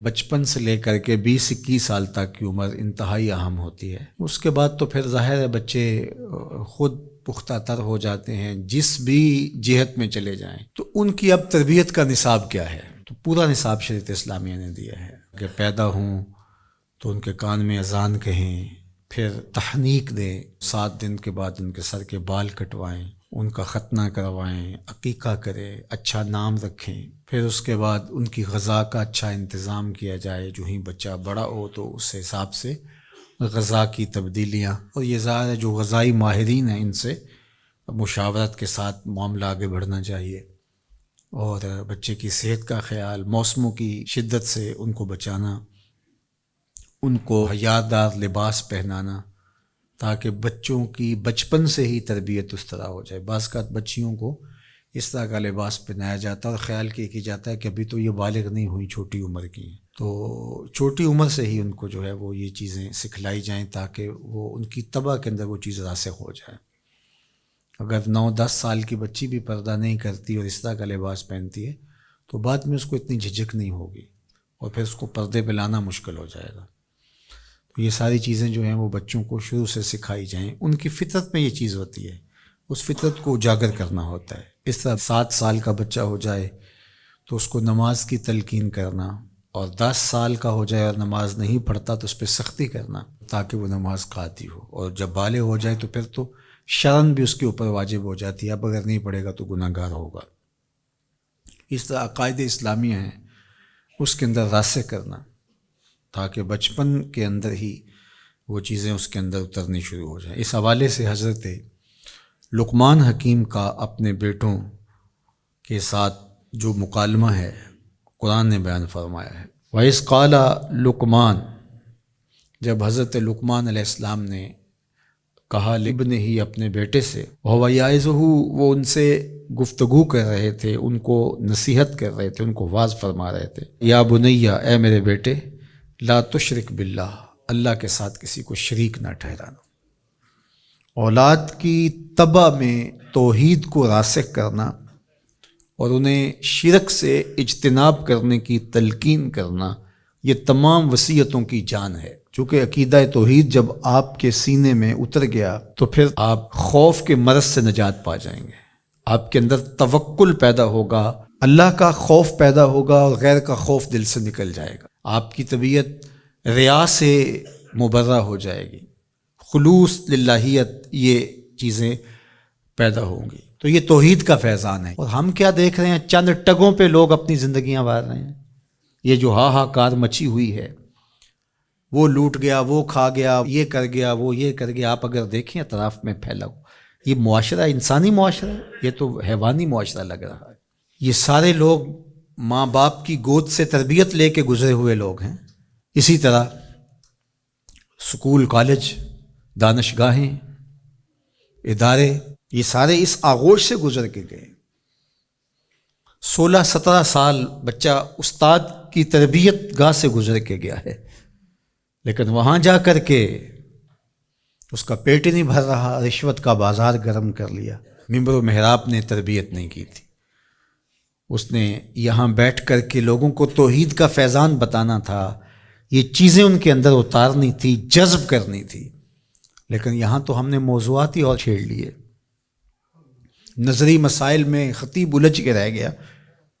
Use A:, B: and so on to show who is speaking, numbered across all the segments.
A: بچپن سے لے کر کے 20-21 سال تک کی عمر انتہائی اہم ہوتی ہے۔ اس کے بعد تو پھر ظاہر ہے بچے خود پختہ تر ہو جاتے ہیں، جس بھی جہت میں چلے جائیں۔ تو ان کی اب تربیت کا نصاب کیا ہے؟ تو پورا نصاب شریعت اسلامیہ نے دیا ہے کہ پیدا ہوں تو ان کے کان میں اذان کہیں، پھر تحنیک دیں، 7 دن کے بعد ان کے سر کے بال کٹوائیں، ان کا ختنہ کروائیں، عقیقہ کریں، اچھا نام رکھیں، پھر اس کے بعد ان کی غذا کا اچھا انتظام کیا جائے۔ جو ہی بچہ بڑا ہو تو اس حساب سے غذا کی تبدیلیاں، اور یہ ظاہر ہے جو غذائی ماہرین ہیں ان سے مشاورت کے ساتھ معاملہ آگے بڑھنا چاہیے، اور بچے کی صحت کا خیال، موسموں کی شدت سے ان کو بچانا، ان کو حیادار لباس پہنانا، تاکہ بچوں کی بچپن سے ہی تربیت اس طرح ہو جائے۔ بعض اوقات بچیوں کو اس طرح کا لباس پہنایا جاتا ہے اور خیال کی جاتا ہے کہ ابھی تو یہ بالغ نہیں ہوئی، چھوٹی عمر کی ہیں، تو چھوٹی عمر سے ہی ان کو جو ہے وہ یہ چیزیں سکھلائی جائیں تاکہ وہ ان کی طبع کے اندر وہ چیز راسخ ہو جائے۔ اگر 9-10 سال کی بچی بھی پردہ نہیں کرتی اور اس طرح کا لباس پہنتی ہے تو بعد میں اس کو اتنی جھجک نہیں ہوگی اور پھر اس کو پردے پہ لانا مشکل ہو جائے گا۔ تو یہ ساری چیزیں جو ہیں وہ بچوں کو شروع سے سکھائی جائیں۔ ان کی فطرت میں یہ چیز ہوتی ہے، اس فطرت کو اجاگر کرنا ہوتا ہے۔ اس طرح 7 سال کا بچہ ہو جائے تو اس کو نماز کی تلقین کرنا، اور 10 سال کا ہو جائے اور نماز نہیں پڑھتا تو اس پہ سختی کرنا تاکہ وہ نماز قاتی ہو، اور جب بالغ ہو جائے تو پھر تو شرن بھی اس کے اوپر واجب ہو جاتی ہے، اب اگر نہیں پڑھے گا تو گناہ گار ہوگا۔ اس طرح عقائد اسلامیہ ہیں اس کے اندر راسخ کرنا تاکہ بچپن کے اندر ہی وہ چیزیں اس کے اندر اترنی شروع ہو جائیں۔ اس حوالے سے حضرت لقمان حکیم کا اپنے بیٹوں کے ساتھ جو مکالمہ ہے قرآن نے بیان فرمایا ہے۔ وَإِذْ قَالَ لقمان، جب حضرت لقمان علیہ السلام نے کہا ابن ہی اپنے بیٹے سے، وَهُوَ يَعِظُهُ، وہ ان سے گفتگو کر رہے تھے، ان کو نصیحت کر رہے تھے، ان کو واعظ فرما رہے تھے، یا بنیہ، اے میرے بیٹے، لا تشرک باللہ، اللہ کے ساتھ کسی کو شریک نہ ٹھہرانا۔ اولاد کی طبع میں توحید کو راسخ کرنا اور انہیں شرک سے اجتناب کرنے کی تلقین کرنا، یہ تمام وصیتوں کی جان ہے۔ چونکہ عقیدہ توحید جب آپ کے سینے میں اتر گیا تو پھر آپ خوف کے مرض سے نجات پا جائیں گے، آپ کے اندر توکل پیدا ہوگا، اللہ کا خوف پیدا ہوگا اور غیر کا خوف دل سے نکل جائے گا، آپ کی طبیعت ریا سے مبرہ ہو جائے گی، خلوص للہیت، یہ چیزیں پیدا ہوں گی۔ تو یہ توحید کا فیضان ہے۔ اور ہم کیا دیکھ رہے ہیں؟ چند ٹگوں پہ لوگ اپنی زندگیاں وار رہے ہیں۔ یہ جو ہاہاکار مچی ہوئی ہے، وہ لوٹ گیا، وہ کھا گیا، یہ کر گیا، وہ یہ کر گیا، آپ اگر دیکھیں اطراف میں پھیلا ہو، یہ معاشرہ انسانی معاشرہ ہے؟ یہ تو حیوانی معاشرہ لگ رہا ہے۔ یہ سارے لوگ ماں باپ کی گود سے تربیت لے کے گزرے ہوئے لوگ ہیں۔ اسی طرح سکول، کالج، دانشگاہیں، ادارے، یہ سارے اس آغوش سے گزر کے گئے۔ 16-17 سال بچہ استاد کی تربیت گاہ سے گزر کے گیا ہے، لیکن وہاں جا کر کے اس کا پیٹ ہی نہیں بھر رہا، رشوت کا بازار گرم کر لیا۔ ممبر و محراب نے تربیت نہیں کی تھی، اس نے یہاں بیٹھ کر کے لوگوں کو توحید کا فیضان بتانا تھا، یہ چیزیں ان کے اندر اتارنی تھی، جذب کرنی تھی، لیکن یہاں تو ہم نے موضوعات ہی اور چھیڑ لیے۔ نظری مسائل میں خطیب الجھ کے رہ گیا،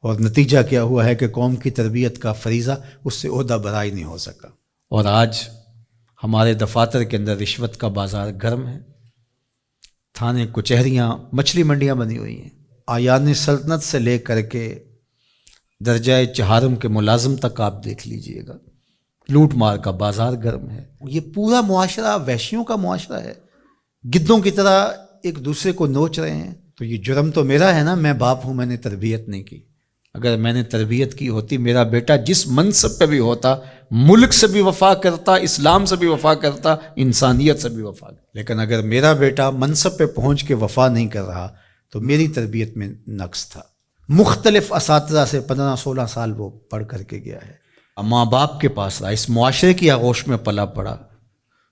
A: اور نتیجہ کیا ہوا ہے کہ قوم کی تربیت کا فریضہ اس سے عہدہ برائی نہیں ہو سکا۔ اور آج ہمارے دفاتر کے اندر رشوت کا بازار گرم ہے، تھانے کچہریاں مچھلی منڈیاں بنی ہوئی ہیں، آیان سلطنت سے لے کر کے درجہ چہارم کے ملازم تک آپ دیکھ لیجئے گا، لوٹ مار کا بازار گرم ہے۔ یہ پورا معاشرہ وحشیوں کا معاشرہ ہے، گدوں کی طرح ایک دوسرے کو نوچ رہے ہیں۔ تو یہ جرم تو میرا ہے نا، میں باپ ہوں، میں نے تربیت نہیں کی۔ اگر میں نے تربیت کی ہوتی، میرا بیٹا جس منصب پہ بھی ہوتا، ملک سے بھی وفا کرتا، اسلام سے بھی وفا کرتا، انسانیت سے بھی وفا کرتا۔ لیکن اگر میرا بیٹا منصب پہ پہنچ کے وفا نہیں کر رہا تو میری تربیت میں نقص تھا۔ مختلف اساتذہ سے 15-16 سال وہ پڑھ کر کے گیا ہے، ماں باپ کے پاس رہا، اس معاشرے کی آغوش میں پلا پڑا،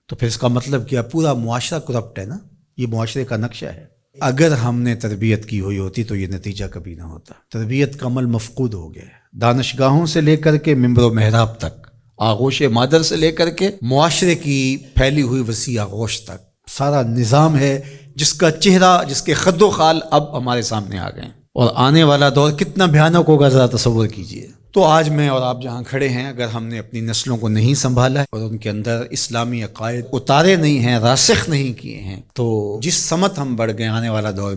A: تو پھر اس کا مطلب کیا؟ پورا معاشرہ کرپٹ ہے نا، یہ معاشرے کا نقشہ ہے۔ اگر ہم نے تربیت کی ہوئی ہوتی تو یہ نتیجہ کبھی نہ ہوتا. تربیت کا عمل مفقود ہو گیا ہے. دانشگاہوں سے لے کر کے منبر و محراب تک، آغوش مادر سے لے کر کے معاشرے کی پھیلی ہوئی وسیع آغوش تک، سارا نظام ہے جس کا چہرہ، جس کے خد و خال اب ہمارے سامنے آ گئے ہیں. اور آنے والا دور کتنا بھیانک ہوگا ذرا تصور کیجئے. تو آج میں اور آپ جہاں کھڑے ہیں، اگر ہم نے اپنی نسلوں کو نہیں سنبھالا ہے اور ان کے اندر اسلامی عقائد اتارے نہیں ہیں، راسخ نہیں کیے ہیں، تو جس سمت ہم بڑھ گئے، آنے والا دور